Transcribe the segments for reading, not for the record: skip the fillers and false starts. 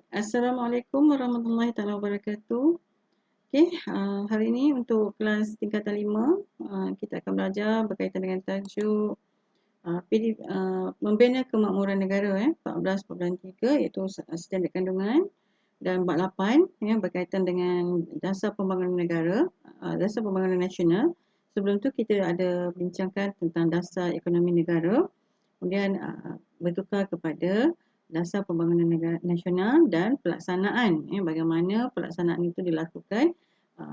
Assalamualaikum warahmatullahi taala wabarakatuh. Okey, hari ini untuk kelas tingkatan 5, kita akan belajar berkaitan dengan tajuk membina kemakmuran negara 14.3 iaitu standard kandungan, dan bab 8 berkaitan dengan dasar pembangunan negara, dasar pembangunan nasional. Sebelum tu kita ada bincangkan tentang dasar ekonomi negara. Kemudian bertukar kepada dasar pembangunan negara nasional dan pelaksanaan, bagaimana pelaksanaan itu dilakukan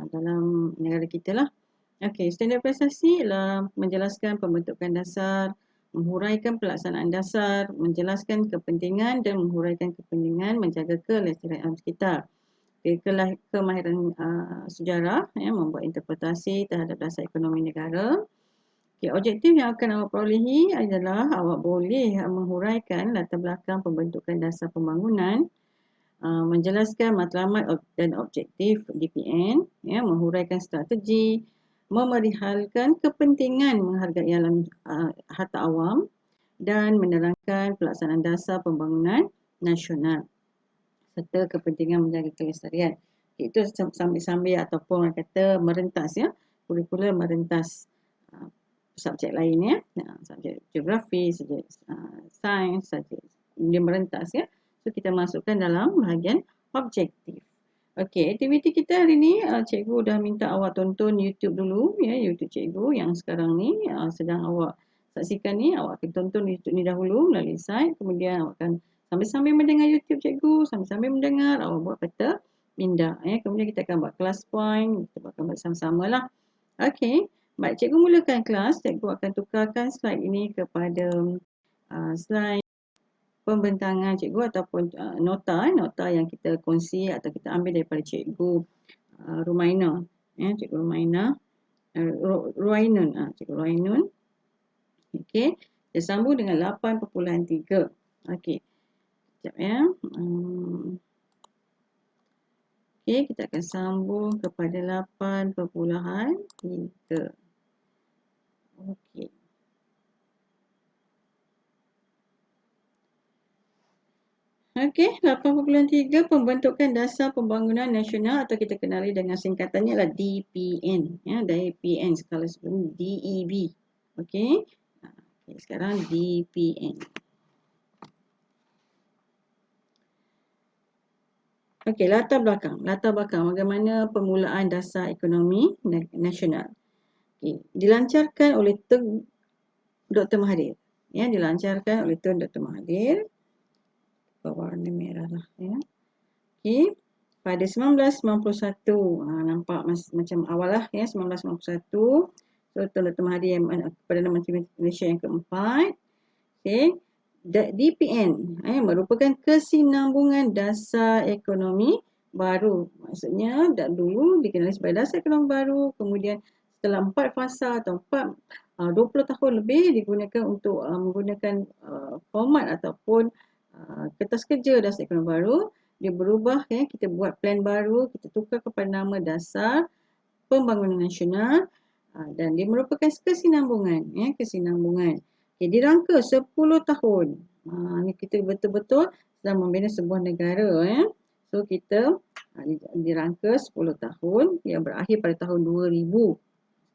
dalam negara kita lah. Okey, standard prestasi ialah menjelaskan pembentukan dasar, menghuraikan pelaksanaan dasar, menjelaskan kepentingan dan menghuraikan kepentingan menjaga kelestarian alam sekitar. Kemahiran sejarah, membuat interpretasi terhadap dasar ekonomi negara. Okay, objektif yang akan awak perolehi adalah awak boleh menghuraikan latar belakang pembentukan dasar pembangunan, menjelaskan matlamat dan objektif DPN, menghuraikan strategi, memerihalkan kepentingan menghargai alam harta awam dan menerangkan pelaksanaan dasar pembangunan nasional serta kepentingan menjaga kelestarian. Itu sambil-sambil ataupun orang kata merentas kurikulum merentas subjek lain subjek geografi, subjek sains, subjek dia merentas So kita masukkan dalam bahagian objektif. Okey, aktiviti kita hari ni cikgu dah minta awak tonton YouTube dulu YouTube cikgu yang sekarang ni sedang awak saksikan ni. Awak akan tonton YouTube ni dahulu melalui site, kemudian awak akan sambil-sambil mendengar YouTube cikgu, sambil-sambil mendengar awak buat peta minda kemudian kita akan buat class point, kita akan buat sama-sama lah. Okey, baik, cikgu mulakan kelas. Cikgu akan tukarkan slide ini kepada slide pembentangan cikgu ataupun nota yang kita kongsi atau kita ambil daripada cikgu Rumaina. Cikgu Rumaina, Ruainun, cikgu Ruainun. Okey, kita sambung dengan 8.3. Okey, sekejap Okey, kita akan sambung kepada 8.3. Okey. Okey, 8.3 pembentukan dasar pembangunan nasional atau kita kenali dengan singkatannya adalah DPN. DPN skala sebelum DEB. Okey. Okay, sekarang DPN. Okey, latar belakang. Latar belakang bagaimana permulaan dasar ekonomi nasional. Okey, dilancarkan oleh Tun Dr. Mahathir. Dilancarkan oleh Tun Dr. Mahathir. Warna merah lah Okey, pada 1991, nampak macam awal lah 1991. So Tun Dr. Mahathir Perdana Menteri Malaysia yang keempat. Okey, DPN merupakan kesinambungan dasar ekonomi baru. Maksudnya dulu dikenali sebagai dasar ekonomi baru, kemudian setelah 4 fasa atau 20 tahun lebih digunakan untuk menggunakan format ataupun kertas kerja dasar ekonomi baru. Dia berubah kita buat plan baru, kita tukar kepada nama dasar pembangunan nasional dan dia merupakan kesinambungan kesinambungan. Okay, dirangka 10 tahun. Ni kita betul-betul sedang membina sebuah negara So kita dirangka 10 tahun yang berakhir pada tahun 2000.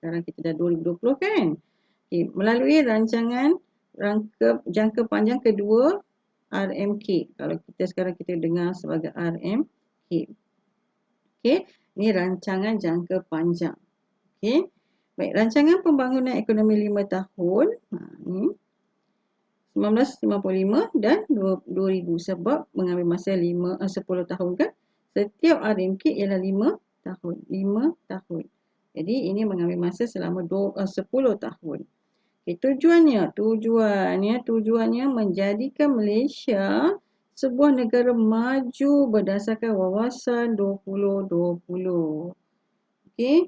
Sekarang kita dah 2020 kan. Okay, melalui rancangan jangka panjang kedua RMK. Kalau kita sekarang kita dengar sebagai RMK. Okey, ni rancangan jangka panjang. Okey. Baik, rancangan pembangunan ekonomi 5 tahun. Ni 1955 dan 2000 sebab mengambil masa 10 tahun kan. Setiap RMK ialah 5 tahun. 5 tahun. Jadi ini mengambil masa selama 10 tahun. Okay, tujuannya menjadikan Malaysia sebuah negara maju berdasarkan wawasan 2020. Okey,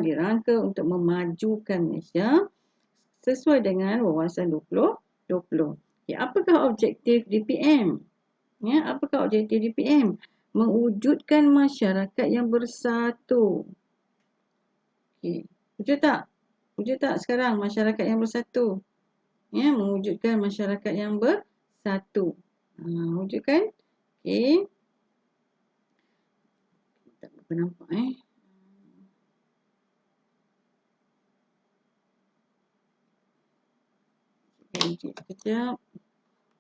dirangka untuk memajukan Malaysia sesuai dengan wawasan 2020. Okay, apakah objektif DPM? Apakah objektif DPM? Mewujudkan masyarakat yang bersatu. Okay, wujud tak? Wujud tak sekarang masyarakat yang bersatu? Mewujudkan masyarakat yang bersatu. Wujud kan? Okey. Tak berapa nampak Edit sekejap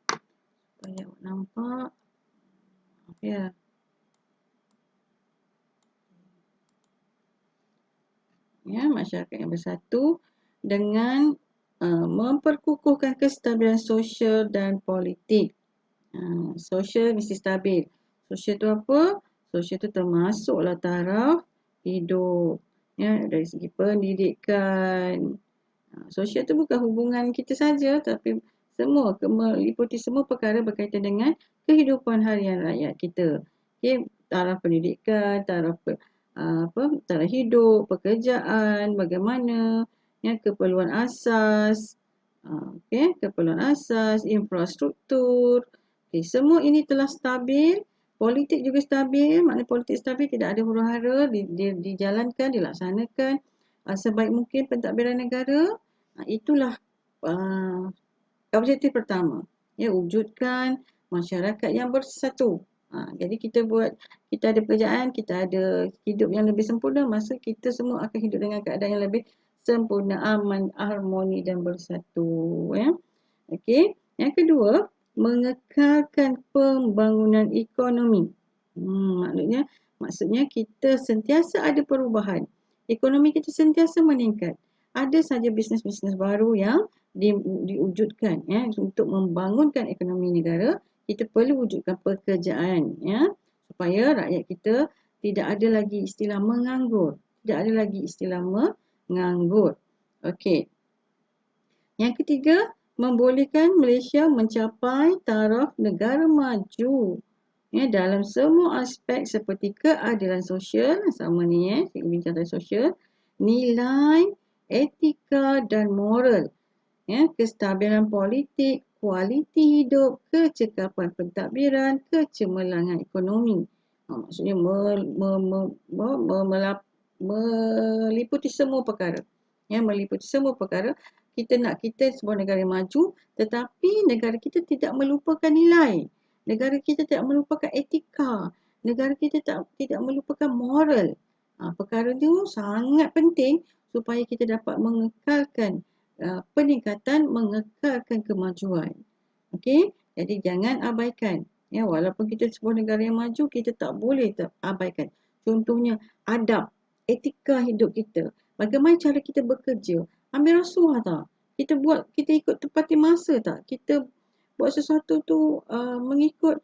supaya awak nampak. Ya. Ya, masyarakat yang bersatu dengan memperkukuhkan kestabilan sosial dan politik. Sosial mesti stabil. Sosial tu apa? Sosial tu termasuklah taraf hidup. Ya, dari segi pendidikan. Sosial tu bukan hubungan kita saja, tapi semua meliputi semua perkara berkaitan dengan kehidupan harian rakyat kita. Okay, taraf pendidikan, taraf hidup, pekerjaan, bagaimana, ya, keperluan asas, keperluan asas, infrastruktur. Okay, semua ini telah stabil. Politik juga stabil, maknanya politik stabil, tidak ada huru-hara, dijalankan, dilaksanakan sebaik mungkin pentadbiran negara. Itulah objektif pertama. Ya, wujudkan masyarakat yang bersatu. Jadi kita ada pekerjaan, kita ada hidup yang lebih sempurna, masa kita semua akan hidup dengan keadaan yang lebih sempurna, aman, harmoni dan bersatu. Ya. Okey. Yang kedua, mengekalkan pembangunan ekonomi. Maksudnya kita sentiasa ada perubahan. Ekonomi kita sentiasa meningkat. Ada saja bisnes-bisnes baru yang diwujudkan, ya, untuk membangunkan ekonomi negara. Kita perlu wujudkan pekerjaan, ya, supaya rakyat kita tidak ada lagi istilah menganggur. Tidak ada lagi istilah menganggur. Okey. Yang ketiga, membolehkan Malaysia mencapai taraf negara maju, ya, dalam semua aspek seperti keadilan sosial, sama ni kita bincang tentang sosial, nilai, etika dan moral, ya, kestabilan politik, kualiti hidup, kecekapan pentadbiran, kecemerlangan ekonomi. Maksudnya meliputi semua perkara. Ya, meliputi semua perkara. Kita sebuah negara maju, tetapi negara kita tidak melupakan nilai. Negara kita tidak melupakan etika. Negara kita tidak melupakan moral. Perkara itu sangat penting supaya kita dapat mengekalkan peningkatan, mengekalkan kemajuan. Okey, jadi jangan abaikan. Ya, walaupun kita sebuah negara yang maju, kita tak boleh abaikan. Contohnya adab, etika hidup kita. Bagaimana cara kita bekerja? Ambil rasuah tak? Kita ikut tepati masa tak? Kita buat sesuatu tu mengikut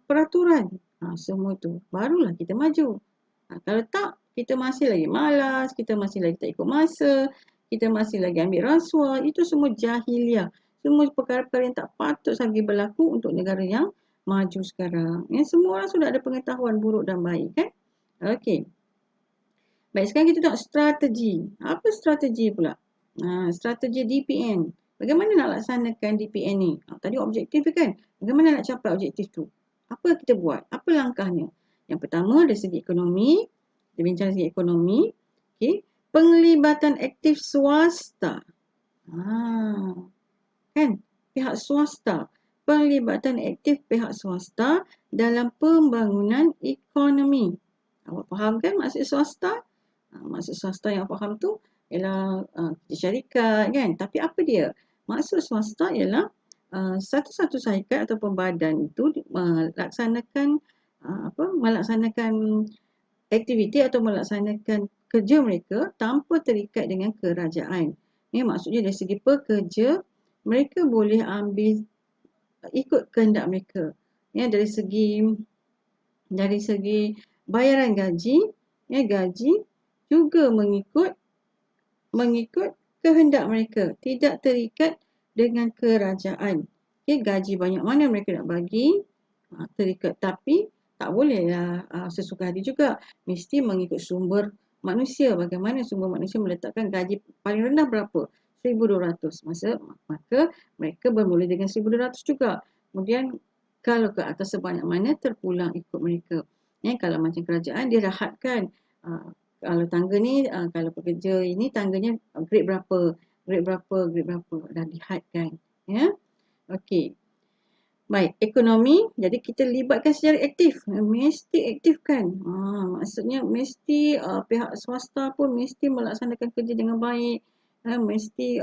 peraturan. Semua tu barulah kita maju. Kalau tak, kita masih lagi malas, kita masih lagi tak ikut masa, kita masih lagi ambil rasuah. Itu semua jahiliah. Semua perkara-perkara yang tak patut lagi berlaku untuk negara yang maju sekarang. Ya, semua orang sudah ada pengetahuan buruk dan baik, kan? Okey. Baik, sekarang kita tengok strategi. Apa strategi pula? Strategi DPN. Bagaimana nak laksanakan DPN ni? Tadi objektif kan? Bagaimana nak capai objektif tu? Apa kita buat? Apa langkahnya? Yang pertama dari segi ekonomi. Kita bincang dari segi ekonomi. Okay. Penglibatan aktif swasta. Kan? Pihak swasta. Penglibatan aktif pihak swasta dalam pembangunan ekonomi. Awak faham kan maksud swasta? Maksud swasta yang faham tu ialah syarikat, kan? Tapi apa dia? Maksud swasta ialah satu-satu syarikat ataupun badan itu melaksanakan aktiviti atau melaksanakan kerja mereka tanpa terikat dengan kerajaan. Ini maksudnya dari segi pekerja, mereka boleh ikut kehendak mereka. Ya, dari segi bayaran gaji, ya, gaji juga mengikut kehendak mereka, tidak terikat dengan kerajaan. Okay, gaji banyak mana mereka nak bagi, terikat, tapi tak bolehlah sesuka hati juga. Mesti mengikut sumber manusia. Bagaimana sumber manusia meletakkan gaji paling rendah berapa? 1,200. Maka mereka bermula dengan 1,200 juga. Kemudian kalau ke atas sebanyak mana, terpulang ikut mereka. Kalau macam kerajaan, dia rahatkan. Kalau tangga ni, kalau pekerja ini tangganya grade berapa, dah dihadkan. Ya. Okey. Baik, ekonomi, jadi kita libatkan secara aktif. Mesti aktifkan. Maksudnya mesti pihak swasta pun mesti melaksanakan kerja dengan baik. Mesti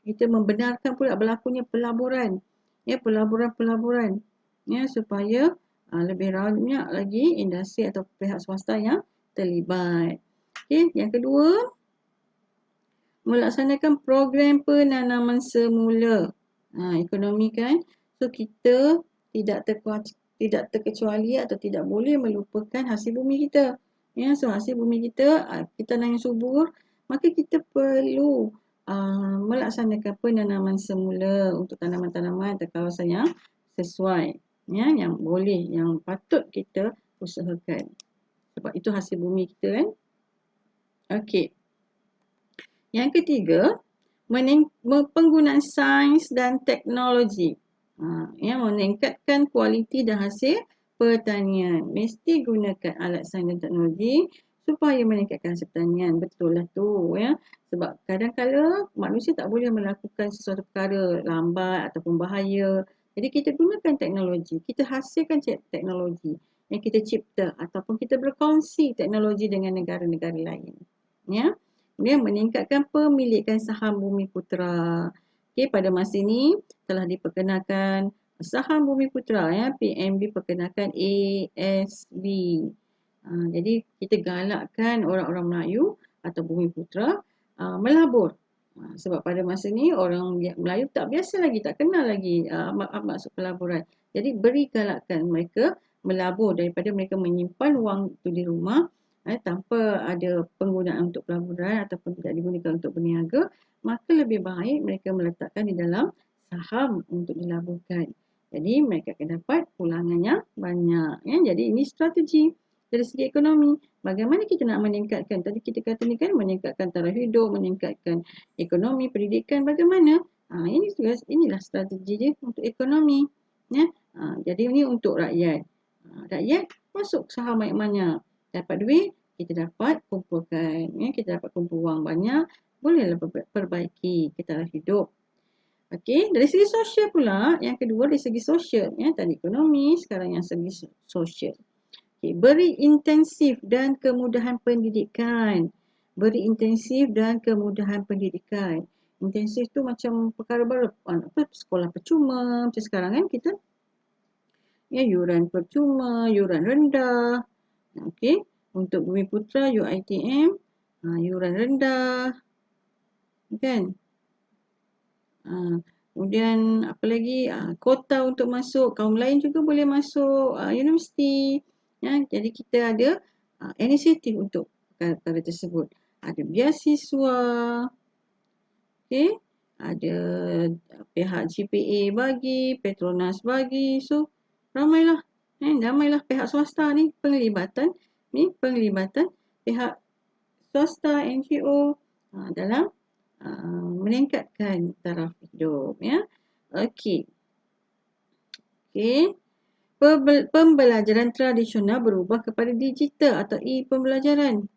kita membenarkan pula berlakunya pelaburan. Ya, pelaburan-pelaburan. Ya, supaya lebih banyak lagi industri atau pihak swasta yang terlibat. Okey, yang kedua, melaksanakan program penanaman semula. Ekonomi kan. So kita tidak terkecuali atau tidak boleh melupakan hasil bumi kita. Ya, so hasil bumi kita, tanah yang subur, maka kita perlu melaksanakan penanaman semula untuk tanaman-tanaman atau kawasan yang sesuai. Ya, yang boleh, yang patut kita usahakan. Sebab itu hasil bumi kita kan. Okey. Yang ketiga, penggunaan sains dan teknologi. Meningkatkan kualiti dan hasil pertanian. Mesti gunakan alat sains dan teknologi supaya meningkatkan hasil pertanian. Betul lah tu ya. Sebab kadang-kadang manusia tak boleh melakukan sesuatu perkara lambat ataupun bahaya. Jadi kita gunakan teknologi. Kita hasilkan teknologi yang kita cipta ataupun kita berkongsi teknologi dengan negara-negara lain. Ya. Dia meningkatkan pemilikan saham Bumi Putera. Okey, pada masa ini telah diperkenalkan saham Bumi Putera ya, PNB perkenalkan ASB. Jadi kita galakkan orang-orang Melayu atau Bumi Putera melabur. Sebab pada masa ni orang Melayu tak biasa lagi, tak kenal lagi masuk pelaburan. Jadi beri galakkan mereka melabur daripada mereka menyimpan wang itu di rumah tanpa ada penggunaan untuk pelaburan ataupun tidak digunakan untuk berniaga, maka lebih baik mereka meletakkan di dalam saham untuk dilaburkan. Jadi mereka akan dapat pulangannya banyak. Ya. Jadi ini strategi dari segi ekonomi. Bagaimana kita nak meningkatkan? Tadi kita kata ni kan meningkatkan taraf hidup, meningkatkan ekonomi, pendidikan. Bagaimana? Inilah strategi dia untuk ekonomi. Ya. Jadi ini untuk rakyat. Rakyat masuk saham banyak-banyak. Dapat duit, kita dapat kumpulkan. Ya, kita dapat kumpul wang banyak, bolehlah perbaiki taraf hidup. Okey, dari segi sosial pula, yang kedua dari segi sosial. Ya, tadi ekonomi, sekarang yang segi sosial. Okay, beri intensif dan kemudahan pendidikan. Beri intensif dan kemudahan pendidikan. Intensif tu macam perkara baru. Sekolah percuma. Macam sekarang kan kita. Ya, yuran percuma, yuran rendah. Okey, untuk Bumi Putera UiTM yuran rendah, kan? Kemudian apa lagi? Kota untuk masuk, kaum lain juga boleh masuk universiti. Ya, jadi kita ada inisiatif untuk perkara tersebut. Ada beasiswa, okey? Ada pihak GPA bagi, Petronas bagi. So, ramailah pihak swasta ni penglibatan pihak swasta NGO dalam meningkatkan taraf hidup ya. Okey. Pembelajaran tradisional berubah kepada digital atau e-pembelajaran.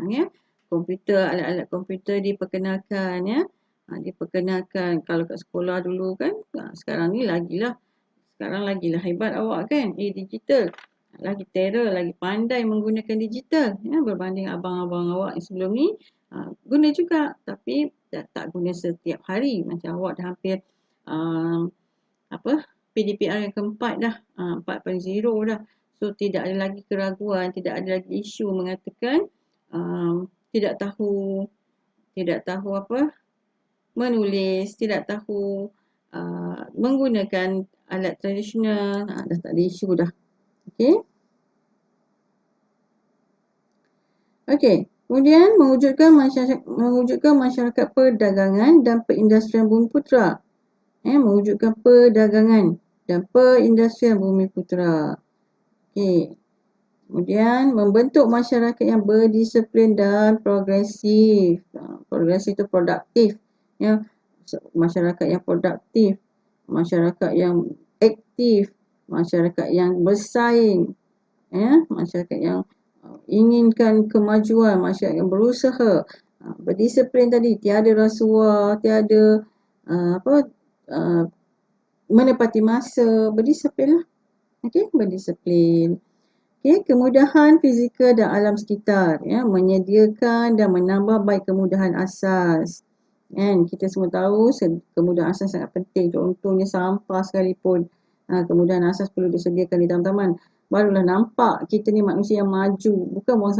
Ya. Alat-alat komputer diperkenalkan ya. Diperkenalkan kalau kat sekolah dulu kan. Sekarang ni lagilah hebat awak kan. Digital. Lagi terror, lagi pandai menggunakan digital ya, berbanding abang-abang awak yang sebelum ni guna juga tapi tak guna setiap hari. Macam awak dah hampir PDPR yang keempat dah, 4.0 dah. So tidak ada lagi keraguan, tidak ada lagi isu mengatakan tidak tahu menulis, tidak tahu menggunakan alat tradisional. Dah tak ada isu dah. Okey. Kemudian mewujudkan masyarakat perdagangan dan perindustrian Bumi Putera. Mewujudkan perdagangan dan perindustrian Bumi Putera. Okey. Kemudian membentuk masyarakat yang berdisiplin dan progresif. Progresif itu produktif. Ya. Masyarakat yang produktif, masyarakat yang aktif, masyarakat yang bersaing, ya, masyarakat yang inginkan kemajuan, masyarakat yang berusaha, berdisiplin tadi, tiada rasuah, tiada menepati masa, berdisiplin lah. Okey, berdisiplin. Okey, kemudahan fizikal dan alam sekitar, ya, menyediakan dan menambah baik kemudahan asas. Kan, kita semua tahu kemudahan asas sangat penting. Contohnya sampah sekalipun, kemudahan asas perlu disediakan di taman-taman. Barulah nampak kita ni manusia yang maju. Bukan buang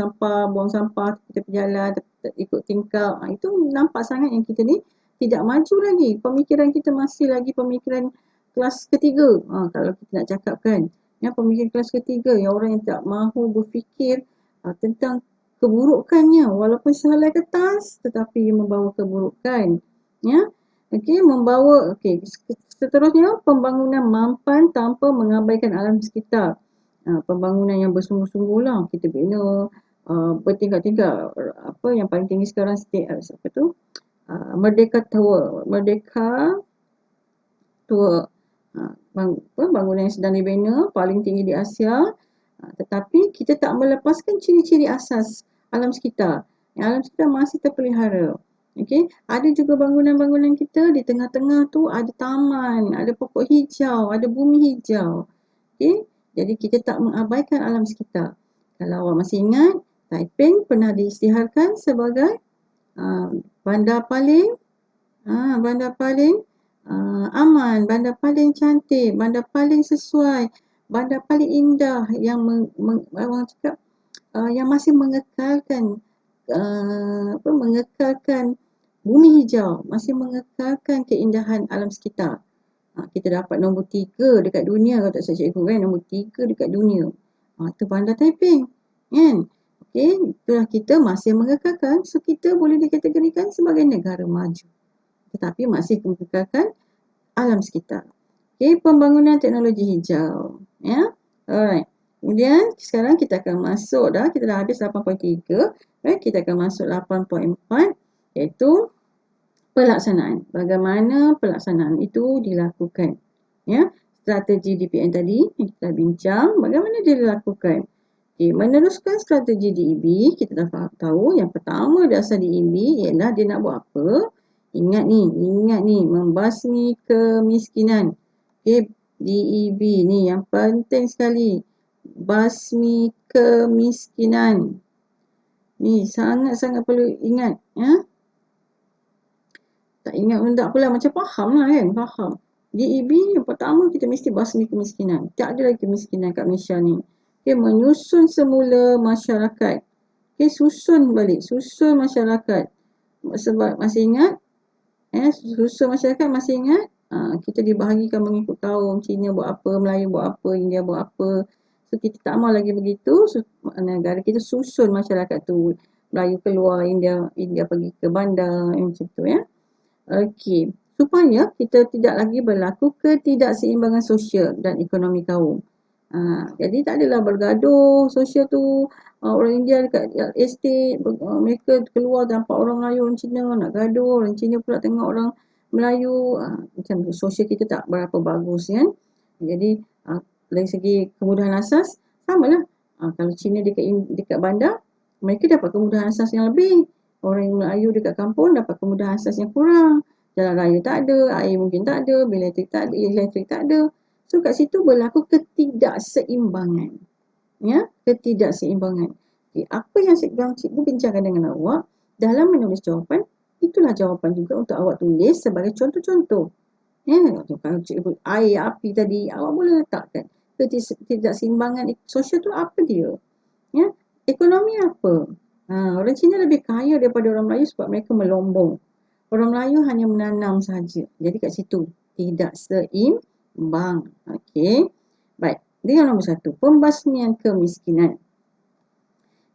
sampah, kita berjalan, ikut tingkap. Itu nampak sangat yang kita ni tidak maju lagi. Pemikiran kita masih lagi pemikiran kelas ketiga. Kalau kita nak cakapkan. Ya, pemikiran kelas ketiga yang orang yang tak mahu berfikir tentang keburukannya walaupun sehelai kertas tetapi ia membawa keburukan, ya. Okey, seterusnya pembangunan mampan tanpa mengabaikan alam sekitar. Pembangunan yang bersungguh-sungguh lah, kita bina bertingkat-tingkat. Apa yang paling tinggi sekarang Merdeka Tower. Bangunan yang sedang dibina paling tinggi di Asia. Tetapi kita tak melepaskan ciri-ciri asas alam sekitar. Alam sekitar masih terpelihara. Okey, ada juga bangunan-bangunan kita di tengah-tengah tu ada taman, ada pokok hijau, ada bumi hijau. Okey, jadi kita tak mengabaikan alam sekitar. Kalau awak masih ingat, Taiping pernah diisytiharkan sebagai bandar paling aman, bandar paling cantik, bandar paling sesuai, bandar paling indah yang orang cakap yang masih mengekalkan mengekalkan bumi hijau, masih mengekalkan keindahan alam sekitar. Kita dapat nombor 3 dekat dunia kalau tak salah cikgu kan, nombor 3 dekat dunia. Itu bandar Taiping, kan? Okey, itulah kita masih mengekalkan, so kita boleh dikategorikan sebagai negara maju. Tetapi masih mengekalkan alam sekitar. Okey, pembangunan teknologi hijau, ya. Alright. Kemudian sekarang kita akan masuk kita dah habis 8.3, kita akan masuk 8.4 iaitu pelaksanaan. Bagaimana pelaksanaan itu dilakukan, ya. Strategi DPN tadi kita bincang bagaimana dia dilakukan. Okay, meneruskan strategi DEB, kita dah tahu yang pertama dasar DEB ialah dia nak buat apa. Ingat ni, membasmi kemiskinan. Okay, DEB ni yang penting sekali. Basmi kemiskinan. Ni sangat-sangat perlu ingat, ya. Tak ingat pun tak apalah, macam faham lah kan, faham. DEB yang pertama kita mesti basmi kemiskinan. Tak ada lagi kemiskinan kat Malaysia ni. Okay, menyusun semula masyarakat. Okay, susun masyarakat. Sebab masih ingat, susun masyarakat masih ingat, kita dibahagikan mengikut kaum. Cina buat apa, Melayu buat apa, India buat apa. So kita tak mahu lagi begitu. Negara kita susun masyarakat tu. Melayu keluar, India pergi ke bandar, macam tu, ya. Okey, supaya kita tidak lagi berlaku ketidakseimbangan sosial dan ekonomi kaum. Jadi tak adalah bergaduh sosial tu. Orang India dekat estate, mereka keluar nampak orang Melayu, orang Cina nak gaduh, orang Cina pula tengok orang Melayu. Macam sosial kita tak berapa bagus, kan. Jadi dari segi kemudahan asas, samalah. Kalau Cina dekat bandar, mereka dapat kemudahan asas yang lebih. Orang Melayu dekat kampung dapat kemudahan asas yang kurang. Jalan raya tak ada, air mungkin tak ada, bil elektrik tak ada. So kat situ berlaku ketidakseimbangan. Ya, ketidakseimbangan. Okay, apa yang cikgu bincangkan dengan awak dalam menulis jawapan, itulah jawapan juga untuk awak tulis sebagai contoh-contoh. Ya, kalau cikgu air, api tadi, awak boleh letakkan. Ketidakseimbangan sosial tu apa dia? Ya, ekonomi apa? Orang Cina lebih kaya daripada orang Melayu sebab mereka melombong. Orang Melayu hanya menanam saja. Jadi kat situ tidak seimbang. Okey. Baik. Dengan nombor 1, pembasmian kemiskinan.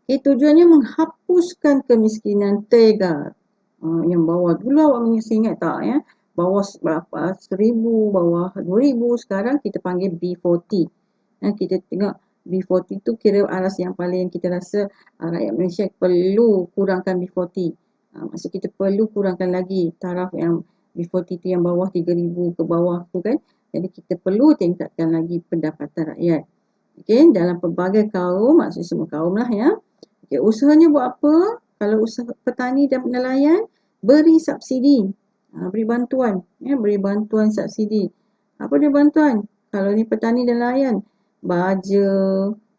Tujuannya menghapuskan kemiskinan tegar. Yang bawah dulu awak mesti ingat tak, ya? Bawah berapa? 1,000, bawah 2,000. Sekarang kita panggil B40. Kita tengok B40 tu kira aras yang paling kita rasa rakyat Malaysia perlu kurangkan B40. Maksud kita perlu kurangkan lagi taraf yang B40 tu yang bawah 3,000 ke bawah tu kan. Jadi kita perlu tingkatkan lagi pendapatan rakyat. Okay, dalam pelbagai kaum, maksud semua kaum lah, ya. Okay, usahanya buat apa? Kalau usaha petani dan nelayan, beri subsidi. Beri bantuan, ya, beri bantuan subsidi. Apa dia bantuan? Kalau ni petani dan nelayan, baja,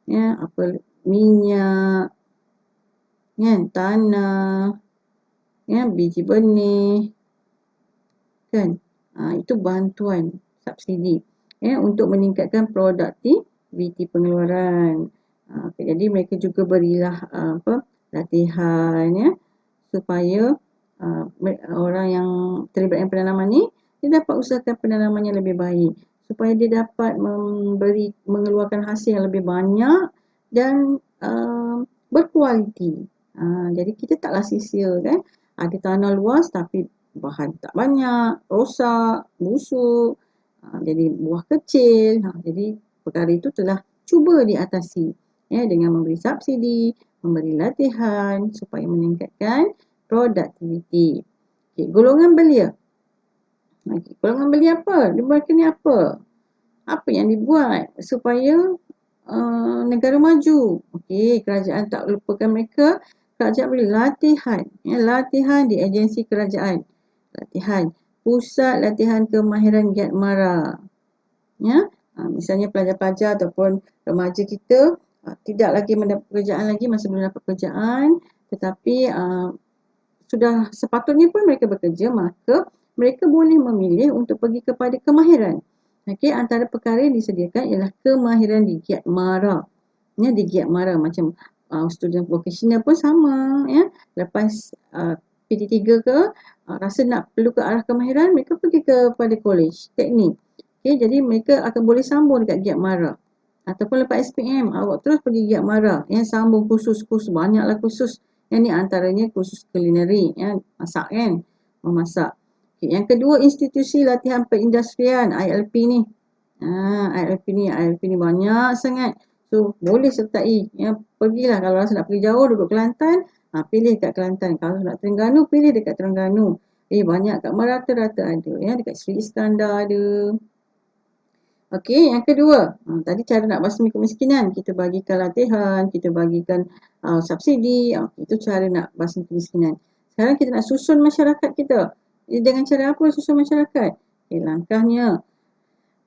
ya, apa minyak, kan, tanah, ya, biji benih, kan. Itu bantuan subsidi ya untuk meningkatkan produktiviti pengeluaran. Jadi mereka juga berilah latihan ya supaya orang yang terlibat dengan penanaman ni dia dapat usahakan penanaman yang lebih baik supaya dia dapat mengeluarkan hasil yang lebih banyak dan berkualiti. Jadi kita taklah sia-sia kan. Ada tanah luas tapi bahan tak banyak, rosak, busuk, jadi buah kecil. Jadi perkara itu telah cuba diatasi ya dengan memberi subsidi, memberi latihan supaya meningkatkan produktiviti. Okay, golongan belia. Okay, golongan belia apa? Mereka ni apa? Apa yang dibuat supaya negara maju? Okey, kerajaan tak lupakan mereka. Kerajaan beri latihan. Ya, latihan di agensi kerajaan. Latihan. Pusat latihan kemahiran Giat Mara. Ya, misalnya pelajar-pelajar ataupun remaja kita tidak lagi mendapat pekerjaan lagi, masih belum dapat pekerjaan. Tetapi sudah sepatutnya pun mereka bekerja, maka mereka boleh memilih untuk pergi kepada kemahiran. Okey, antara perkara yang disediakan ialah kemahiran di Giat Mara. Ya, di Giat Mara macam student vocational pun sama ya. Lepas PT3 ke rasa nak perlu ke arah kemahiran, mereka pergi kepada college teknik. Okey, jadi mereka akan boleh sambung dekat Giat Mara. Ataupun lepas SPM, awak terus pergi Giat Mara. Ya, sambung kursus-kursus, banyaklah kursus. Yang ni antaranya kursus kulineri, ya, masak kan, memasak. Okay. Yang kedua, institusi latihan perindustrian, ILP ni. ILP ni banyak sangat. So, boleh sertai. Ya, pergilah kalau rasa nak pergi jauh, duduk Kelantan, pilih kat Kelantan. Kalau nak Terengganu, pilih dekat Terengganu. Banyak kat merata-rata ada. Ya, dekat Sri Iskandar ada. Okey, yang kedua, tadi cara nak basmi kemiskinan. Kita bagikan latihan, kita bagikan subsidi, itu cara nak basmi kemiskinan. Sekarang kita nak susun masyarakat kita. Dengan cara apa susun masyarakat? Okay, langkahnya,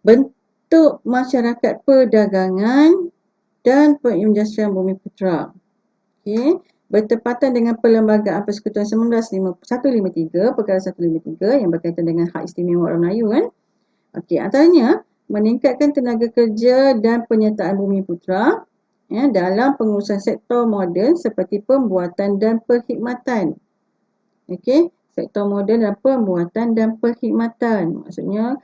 bentuk masyarakat perdagangan dan perindustrian Bumiputera. Okay. Bertepatan dengan Perlembagaan Persekutuan 153, Perkara 153 yang berkaitan dengan hak istimewa orang Melayu kan. Okey, antaranya meningkatkan tenaga kerja dan penyertaan Bumiputera ya, dalam pengurusan sektor moden seperti pembuatan dan perkhidmatan. Okey, sektor moden dan pembuatan dan perkhidmatan. Maksudnya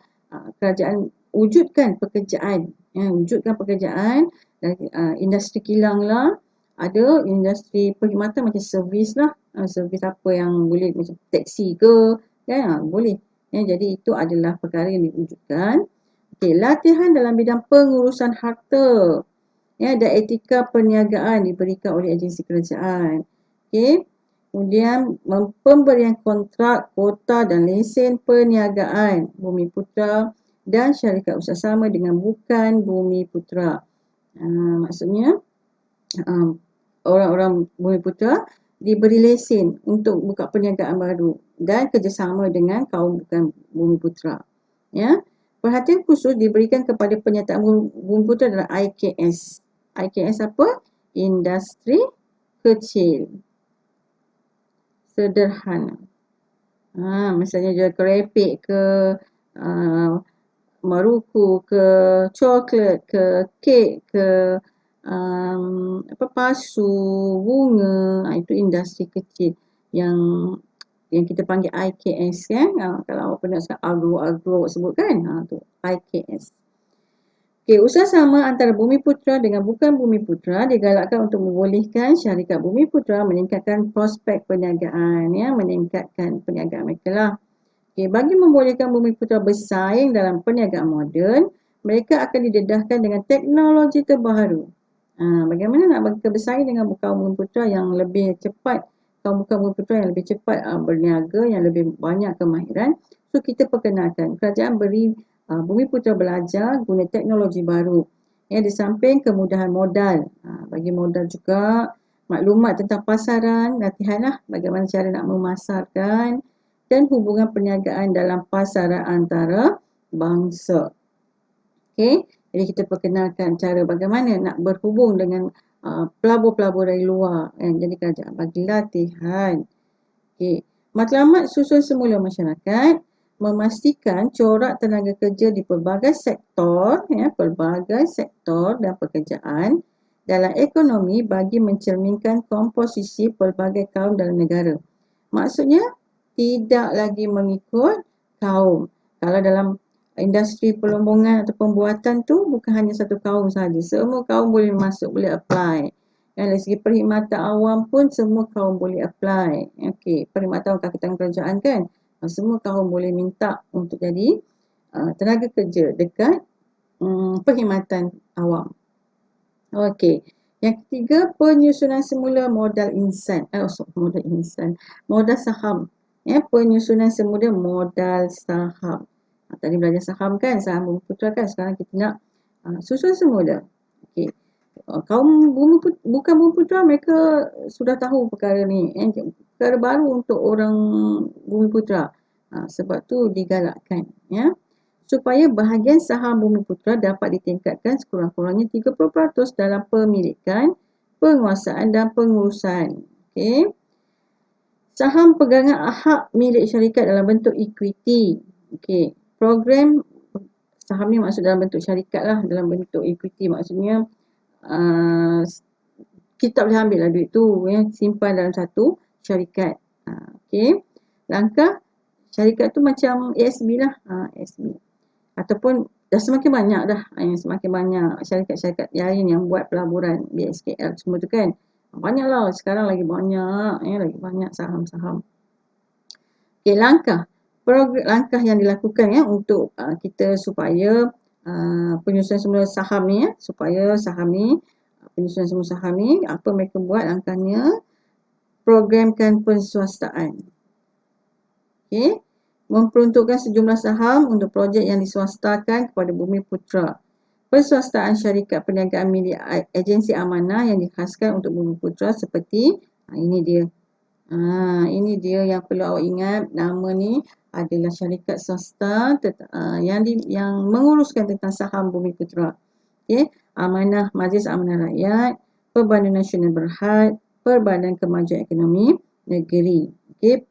kerajaan wujudkan pekerjaan. Ya, wujudkan pekerjaan dan industri kilang lah. Ada industri perkhidmatan macam servis lah. Servis apa yang boleh macam teksi ke. Kan, boleh. Ya, jadi itu adalah perkara yang diwujudkan. Okay, latihan dalam bidang pengurusan harta ya, dan etika perniagaan diberikan oleh agensi kerajaan. Okay. Kemudian pemberian kontrak, kuota dan lesen perniagaan Bumiputera dan syarikat usaha sama dengan bukan Bumiputera. Maksudnya orang-orang Bumiputera diberi lesen untuk buka perniagaan baru dan kerjasama dengan kaum bukan Bumiputera. Ya. Perhatian khusus diberikan kepada penyertaan Bumiputera adalah IKS. IKS apa? Industri kecil. Sederhana. Misalnya jual kerepek ke, maruku ke, coklat ke, kek ke, pasu, bunga, itu industri kecil yang kita panggil IKS kan. Kalau awak pernah agro sebut kan, tu IKS. Okey, usaha sama antara Bumiputera dengan bukan Bumiputera digalakkan untuk membolehkan syarikat Bumiputera meningkatkan prospek perniagaan ya, meningkatkan perniagaan mereka lah. Okey, bagi membolehkan Bumiputera bersaing dalam perniagaan moden, mereka akan didedahkan dengan teknologi terbaru. Bagaimana nak mereka bersaing dengan bukan Bumiputera yang lebih cepat, kaum bukan Bumiputera yang lebih cepat berniaga, yang lebih banyak kemahiran. So kita perkenalkan, kerajaan beri Bumiputera belajar guna teknologi baru. Ya, di samping kemudahan modal, bagi modal juga maklumat tentang pasaran, latihan lah bagaimana cara nak memasarkan dan hubungan perniagaan dalam pasaran antara bangsa. Okey, jadi kita perkenalkan cara bagaimana nak berhubung dengan pelabur-pelabur dari luar. Jadi kerajaan bagi latihan. Okey, matlamat susun semula masyarakat memastikan corak tenaga kerja di pelbagai sektor, pelbagai sektor dan pekerjaan dalam ekonomi bagi mencerminkan komposisi pelbagai kaum dalam negara. Maksudnya tidak lagi mengikut kaum. Kalau dalam industri pelombongan atau pembuatan tu bukan hanya satu kaum sahaja. Semua kaum boleh masuk, boleh apply. Dari segi perkhidmatan awam pun semua kaum boleh apply. Okey, perkhidmatan angkatan kerajaan kan. Semua kaum boleh minta untuk jadi tenaga kerja dekat perkhidmatan awam. Okey. Yang ketiga, penyusunan semula modal insan. Modal saham. Penyusunan semula modal saham. Tadi belajar saham kan, saham Bumi kan. Sekarang kita nak susun semula. Okey. Kaum bukan Bumi mereka sudah tahu perkara ni. Perkara baru untuk orang Bumi sebab tu digalakkan. Supaya bahagian saham Bumiputera dapat ditingkatkan sekurang-kurangnya 30% dalam pemilikan, penguasaan dan pengurusan. Okey. Saham pegangan hak milik syarikat dalam bentuk equity. Okey. Program saham ni maksud dalam bentuk syarikat lah, dalam bentuk equity maksudnya kita boleh ambil lah duit tu, simpan dalam satu syarikat. Okey. Langkah syarikat tu macam ASB lah, ASB. Ataupun dah semakin banyak dah, semakin banyak syarikat-syarikat lain yang buat pelaburan BSKL semua tu kan. Banyak lah, sekarang lagi banyak, lagi banyak saham-saham. Okey, langkah yang dilakukan untuk kita supaya penyusunan semula saham ni, penyusunan semula saham ni, apa mereka buat langkahnya, programkan penswastaan. Okey. Memperuntukkan sejumlah saham untuk projek yang diswastakan kepada Bumiputera. Penswastaan syarikat perniagaan milik agensi amanah yang dikhaskan untuk Bumiputera seperti ini dia. Ini dia yang perlu awak ingat, nama ni adalah syarikat swasta yang menguruskan tentang saham Bumiputera. Okey, Amanah Majlis Amanah Rakyat, Perbandan Nasional Berhad, Perbandan Kemajuan Ekonomi Negeri. Okey,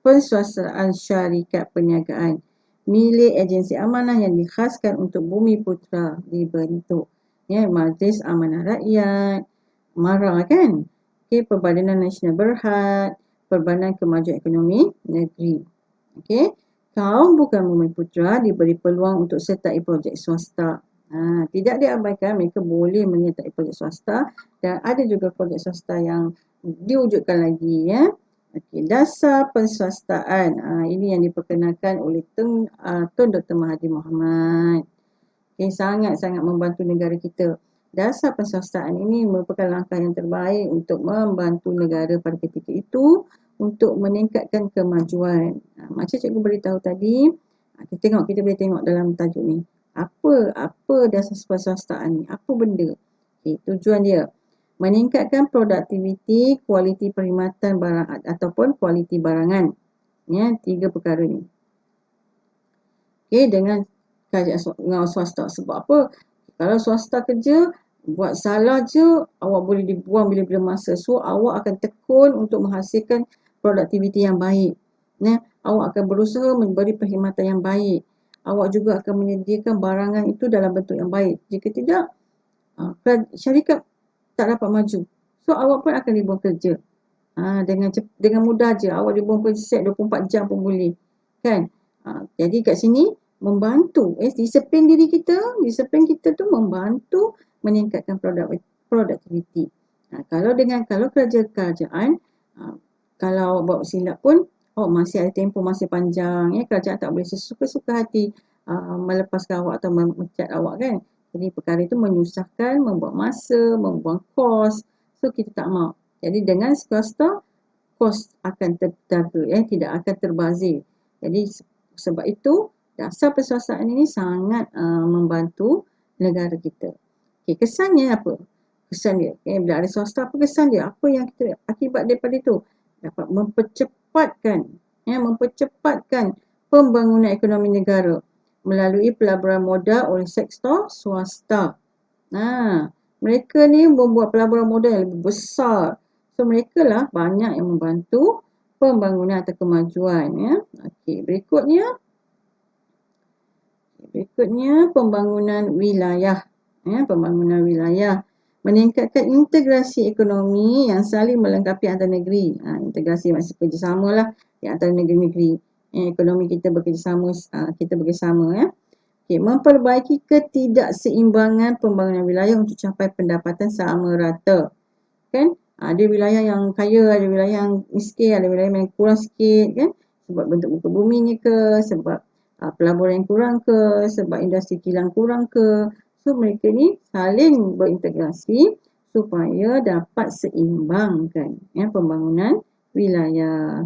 penswastaan syarikat perniagaan milik agensi amanah yang dikhaskan untuk Bumiputera dibentuk. Majlis Amanah Rakyat, MARA kan. Okey, Perbadanan Nasional Berhad, Perbandan Kemajuan Ekonomi Negeri. Okey, kaum bukan Bumiputera diberi peluang untuk sertai projek swasta. Tidak diabaikan, mereka boleh menyertai projek swasta dan ada juga projek swasta yang diwujudkan lagi Okey, dasar penswastaan. Ini yang diperkenalkan oleh Tun Dr. Mahathir Mohamad. Okey, sangat-sangat membantu negara kita. Dasar penswastaan ini merupakan langkah yang terbaik untuk membantu negara pada ketika itu untuk meningkatkan kemajuan. Macam cikgu beritahu tadi, kita boleh tengok dalam tajuk ni. Apa dasar penswastaan ni? Apa benda? Okey, tujuan dia meningkatkan produktiviti, kualiti perkhidmatan barang ataupun kualiti barangan. 3 perkara ni. Okey, dengan kerajaan swasta. Sebab apa? Kalau swasta kerja, buat salah je, awak boleh dibuang bila-bila masa. So, awak akan tekun untuk menghasilkan produktiviti yang baik. Awak akan berusaha memberi perkhidmatan yang baik. Awak juga akan menyediakan barangan itu dalam bentuk yang baik. Jika tidak, syarikat tak dapat maju. So, awak pun akan dibuang kerja. Dengan mudah je. Awak dibuang kerja set 24 jam pun boleh. Kan? Jadi kat sini, membantu. Disiplin diri kita. Disiplin kita tu membantu meningkatkan produktiviti. Kalau kerajaan, kalau awak buat silap pun, masih ada tempoh masih panjang. Kerajaan tak boleh sesuka-suka hati melepaskan awak atau memecat awak kan. Jadi perkara itu menyusahkan, membuang masa, membuang kos. So kita tak mahu. Jadi dengan swasta, kos akan terjaga, tidak akan terbazir. Jadi sebab itu, dasar penswastaan ini sangat membantu negara kita. Okay, kesannya apa? Kesan dia. Bila ada swasta, apa kesan dia? Apa yang kita akibat daripada itu? Dapat mempercepatkan pembangunan ekonomi negara. melalui pelaburan modal oleh sektor swasta. Mereka ni membuat pelaburan modal yang lebih besar. So, mereka lah banyak yang membantu pembangunan atau kemajuan. Ya. Okey, berikutnya pembangunan wilayah. Ya, pembangunan wilayah meningkatkan integrasi ekonomi yang saling melengkapi antar negeri. Integrasi maksud kerjasama lah di antara negeri-negeri. Ekonomi kita bekerjasama, ya. Okay, memperbaiki ketidakseimbangan pembangunan wilayah untuk capai pendapatan sama rata. Kan? Ada wilayah yang kaya, ada wilayah yang miskin, ada wilayah yang kurang sikit, kan? Sebab bentuk muka buminya ke, sebab pelaburan yang kurang ke, sebab industri kilang kurang ke. So, mereka ni saling berintegrasi supaya dapat seimbangkan pembangunan wilayah.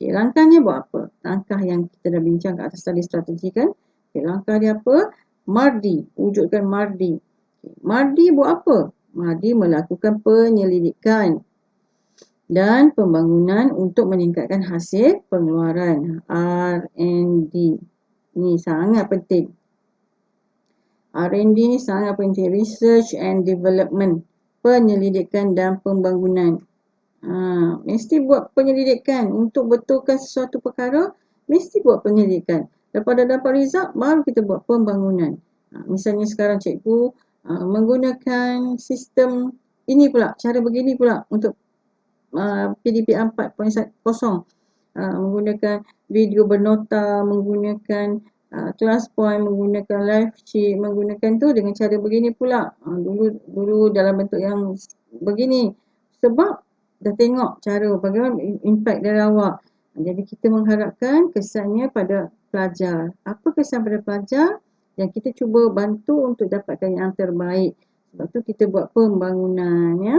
Okay, langkahnya buat apa? Langkah yang kita dah bincang kat atas tadi strategi kan. Okay, langkah dia apa? MARDI, wujudkan MARDI. Okay, MARDI buat apa? MARDI melakukan penyelidikan dan pembangunan untuk meningkatkan hasil pengeluaran R&D. Ni sangat penting. R&D ni sangat penting. Research and Development. Penyelidikan dan pembangunan. Mesti buat penyelidikan untuk betulkan sesuatu perkara, mesti buat penyelidikan. Lepas dah dapat result, baru kita buat pembangunan. Misalnya sekarang cikgu menggunakan sistem ini pula, cara begini pula untuk PDP 4.0. Menggunakan video bernota, menggunakan class point, menggunakan live sheet, menggunakan tu dengan cara begini pula. Dulu dalam bentuk yang begini. Sebab dah tengok cara bagaimana impact dari awak. Jadi kita mengharapkan kesannya pada pelajar. Apa kesan pada pelajar? Yang kita cuba bantu untuk dapatkan yang terbaik. Sebab tu kita buat pembangunan, ya.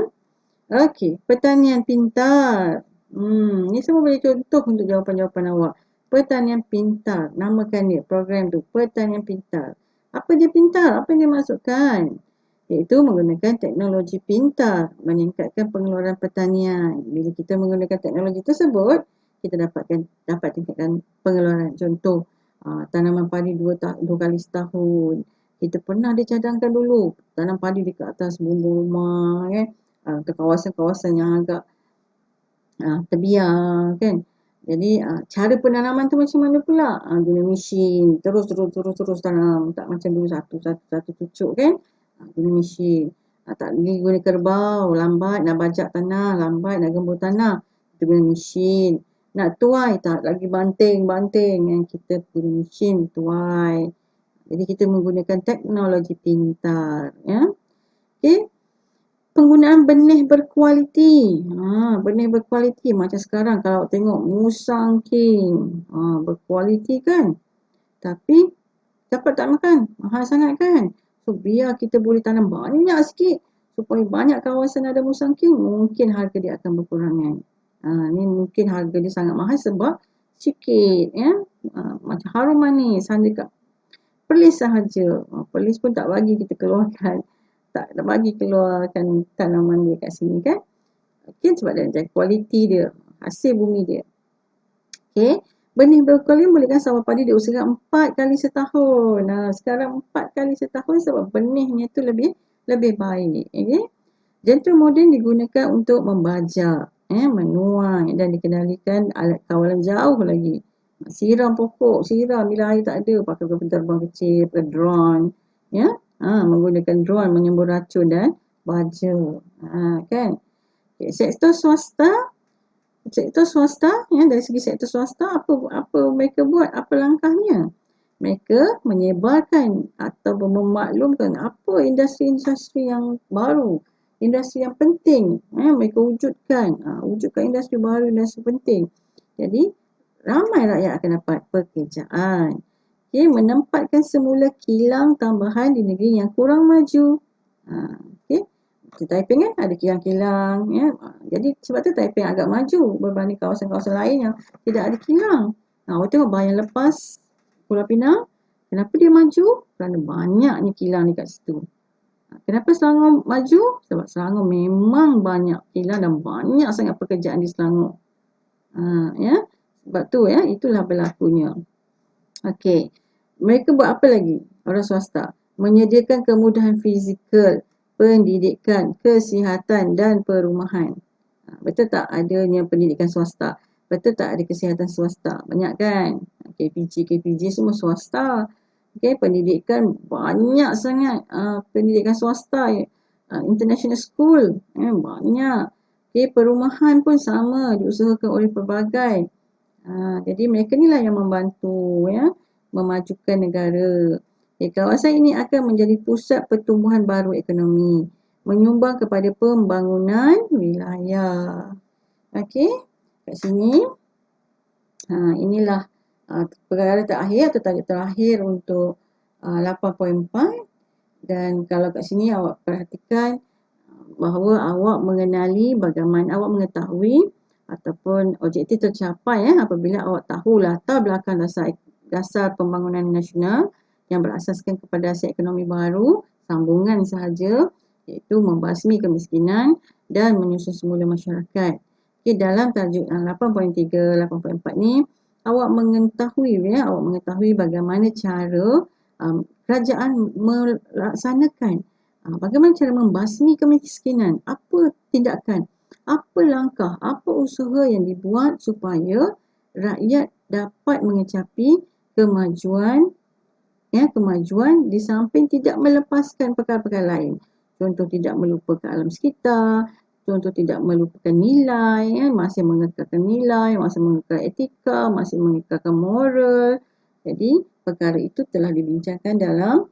Okey, pertanian pintar. Ni semua boleh contoh untuk jawapan-jawapan awak. Pertanian pintar. Namakan dia program tu, pertanian pintar. Apa dia pintar? Apa yang dia masukkan? Iaitu menggunakan teknologi pintar, meningkatkan pengeluaran pertanian. Bila kita menggunakan teknologi tersebut, kita dapat tingkatkan pengeluaran. Contoh, tanaman padi dua kali setahun. Kita pernah dicadangkan dulu tanam padi dekat atas bumbung rumah, ke kawasan-kawasan yang agak terbiar, kan. Jadi cara penanaman tu macam mana pula? Guna mesin, terus tanam, tak macam dulu satu cucuk, kan. Guna mesin. Tak boleh guna kerbau, lambat nak bajak tanah, lambat nak gembur tanah. Kita guna mesin. Nak tuai tak lagi banting, yang kita guna mesin tuai. Jadi kita menggunakan teknologi pintar, ya. Okey. Penggunaan benih berkualiti. Benih berkualiti macam sekarang kalau tengok Musang King. Berkualiti kan. Tapi dapat tak makan? Mahal sangat kan? So biar kita boleh tanam banyak sikit supaya banyak kawasan ada Musang King, mungkin harga dia akan berkurangan. Ni mungkin harga dia sangat mahal sebab sikit, ya. Macam harum manis hanya kat Perlis sahaja. Perlis pun tak bagi kita keluarkan. Tak bagi keluarkan tanaman dia kat sini, kan. Okay, sebab dia jaga kualiti dia, hasil bumi dia. Okay. Benih brokoli bolehkan sawah padi diusahakan 4 kali setahun. Sekarang 4 kali setahun sebab benihnya tu lebih baik. Okay. Jentera moden digunakan untuk membajak, menuai dan dikendalikan alat kawalan jauh lagi. Siram pokok, bila air tak ada, pakai kapal terbang kecil, pakai drone, ya. Menggunakan drone menyembur racun dan baja. Kan. Okay. Sektor swasta, ya, dari segi sektor swasta, apa mereka buat? Apa langkahnya? Mereka menyebarkan atau memaklumkan apa industri-industri yang baru, industri yang penting. Mereka wujudkan industri baru, industri penting. Jadi, ramai rakyat akan dapat pekerjaan. Okay, menempatkan semula kilang tambahan di negeri yang kurang maju. Okay. Di Taiping kan ada kilang-kilang, ya. Jadi sebab tu Taiping agak maju berbanding kawasan-kawasan lain yang tidak ada kilang. Awak tengok yang lepas Pulau Pinang, kenapa dia maju? Kerana banyaknya kilang dekat situ. Kenapa Selangor maju? Sebab Selangor memang banyak kilang dan banyak sangat pekerjaan di Selangor. Ya. Sebab tu, ya, itulah berlakunya. Okey. mereka buat apa lagi? Orang swasta menyediakan kemudahan fizikal, pendidikan, kesihatan dan perumahan. Betul tak adanya pendidikan swasta? Betul tak ada kesihatan swasta? Banyak kan? KPJ semua swasta. Okay, pendidikan banyak sangat pendidikan swasta. International school banyak. Okay, perumahan pun sama diusahakan oleh pelbagai. Jadi mereka ni lah yang membantu memajukan negara. Kawasan ini akan menjadi pusat pertumbuhan baru ekonomi, menyumbang kepada pembangunan wilayah. Okey, kat sini inilah perkara terakhir atau target terakhir untuk 8.4. Dan kalau kat sini awak perhatikan bahawa awak mengenali bagaimana awak mengetahui ataupun objektif tercapai apabila awak tahu latar belakang dasar pembangunan nasional yang berasaskan kepada aset ekonomi baru, sambungan sahaja, iaitu membasmi kemiskinan dan menyusun semula masyarakat. Okay, dalam tajuk 8.3, 8.4 ni awak mengetahui bagaimana cara kerajaan melaksanakan bagaimana cara membasmi kemiskinan, apa tindakan, apa langkah, apa usaha yang dibuat supaya rakyat dapat mengecapi kemajuan di samping tidak melepaskan perkara-perkara lain. Contoh tidak melupakan alam sekitar, contoh tidak melupakan nilai, masih mengekalkan nilai, masih mengekalkan etika, masih mengekalkan moral. Jadi perkara itu telah dibincangkan dalam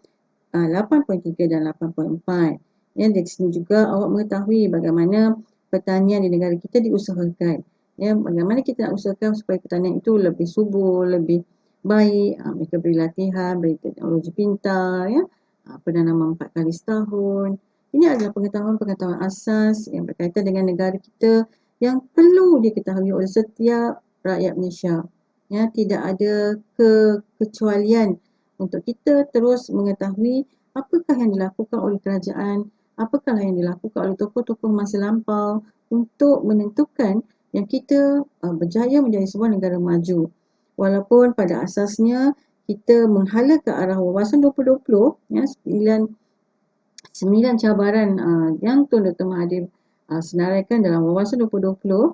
8.3 dan 8.4. Dari sini juga awak mengetahui bagaimana pertanian di negara kita diusahakan. Bagaimana kita nak usahakan supaya pertanian itu lebih subur, lebih baik. Mereka beri latihan, beri teknologi pintar, penanaman 4 kali setahun. Ini adalah pengetahuan-pengetahuan asas yang berkaitan dengan negara kita yang perlu diketahui oleh setiap rakyat Malaysia. Tidak ada kekecualian untuk kita terus mengetahui apakah yang dilakukan oleh kerajaan, apakah yang dilakukan oleh tokoh-tokoh masa lampau untuk menentukan yang kita berjaya menjadi sebuah negara maju. Walaupun pada asasnya kita menghala ke arah wawasan 2020, 9 cabaran yang Tun Dr. Mahathir senaraikan dalam wawasan 2020,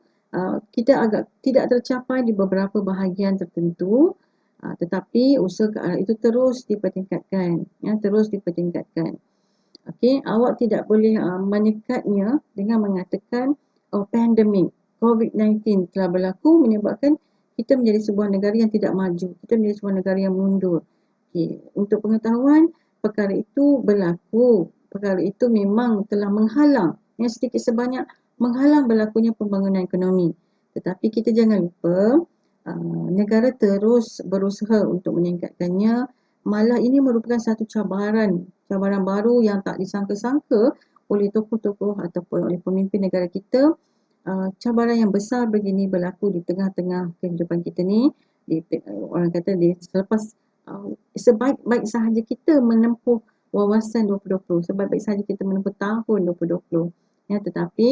kita agak tidak tercapai di beberapa bahagian tertentu. Tetapi usaha ke arah itu terus dipertingkatkan. Okey, awak tidak boleh menyekatnya dengan mengatakan pandemik COVID-19 telah berlaku menyebabkan kita menjadi sebuah negara yang tidak maju. Kita menjadi sebuah negara yang mundur. Okey, untuk pengetahuan, perkara itu berlaku. Perkara itu memang telah menghalang, sedikit sebanyak menghalang berlakunya pembangunan ekonomi. Tetapi kita jangan lupa negara terus berusaha untuk meningkatkannya. Malah ini merupakan satu cabaran baru yang tak disangka-sangka oleh tokoh-tokoh ataupun oleh pemimpin negara kita. Cabaran yang besar begini berlaku di tengah-tengah kehidupan kita ni. Orang kata selepas sebaik-baik sahaja kita menempuh wawasan 2020, sebaik-baik sahaja kita menempuh tahun 2020. Tetapi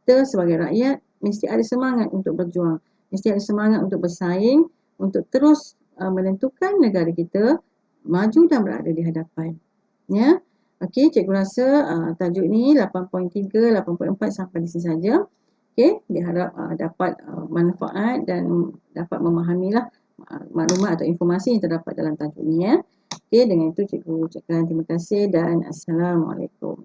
kita sebagai rakyat mesti ada semangat untuk berjuang. Mesti ada semangat untuk bersaing, untuk terus menentukan negara kita maju dan berada di hadapan. Okey, cikgu rasa tajuk ni 8.3, 8.4 sampai di sini saja. Okey, diharap dapat manfaat dan dapat memahamilah maklumat atau informasi yang terdapat dalam tajuk ni. Okey, dengan itu cikgu ucapkan terima kasih dan Assalamualaikum.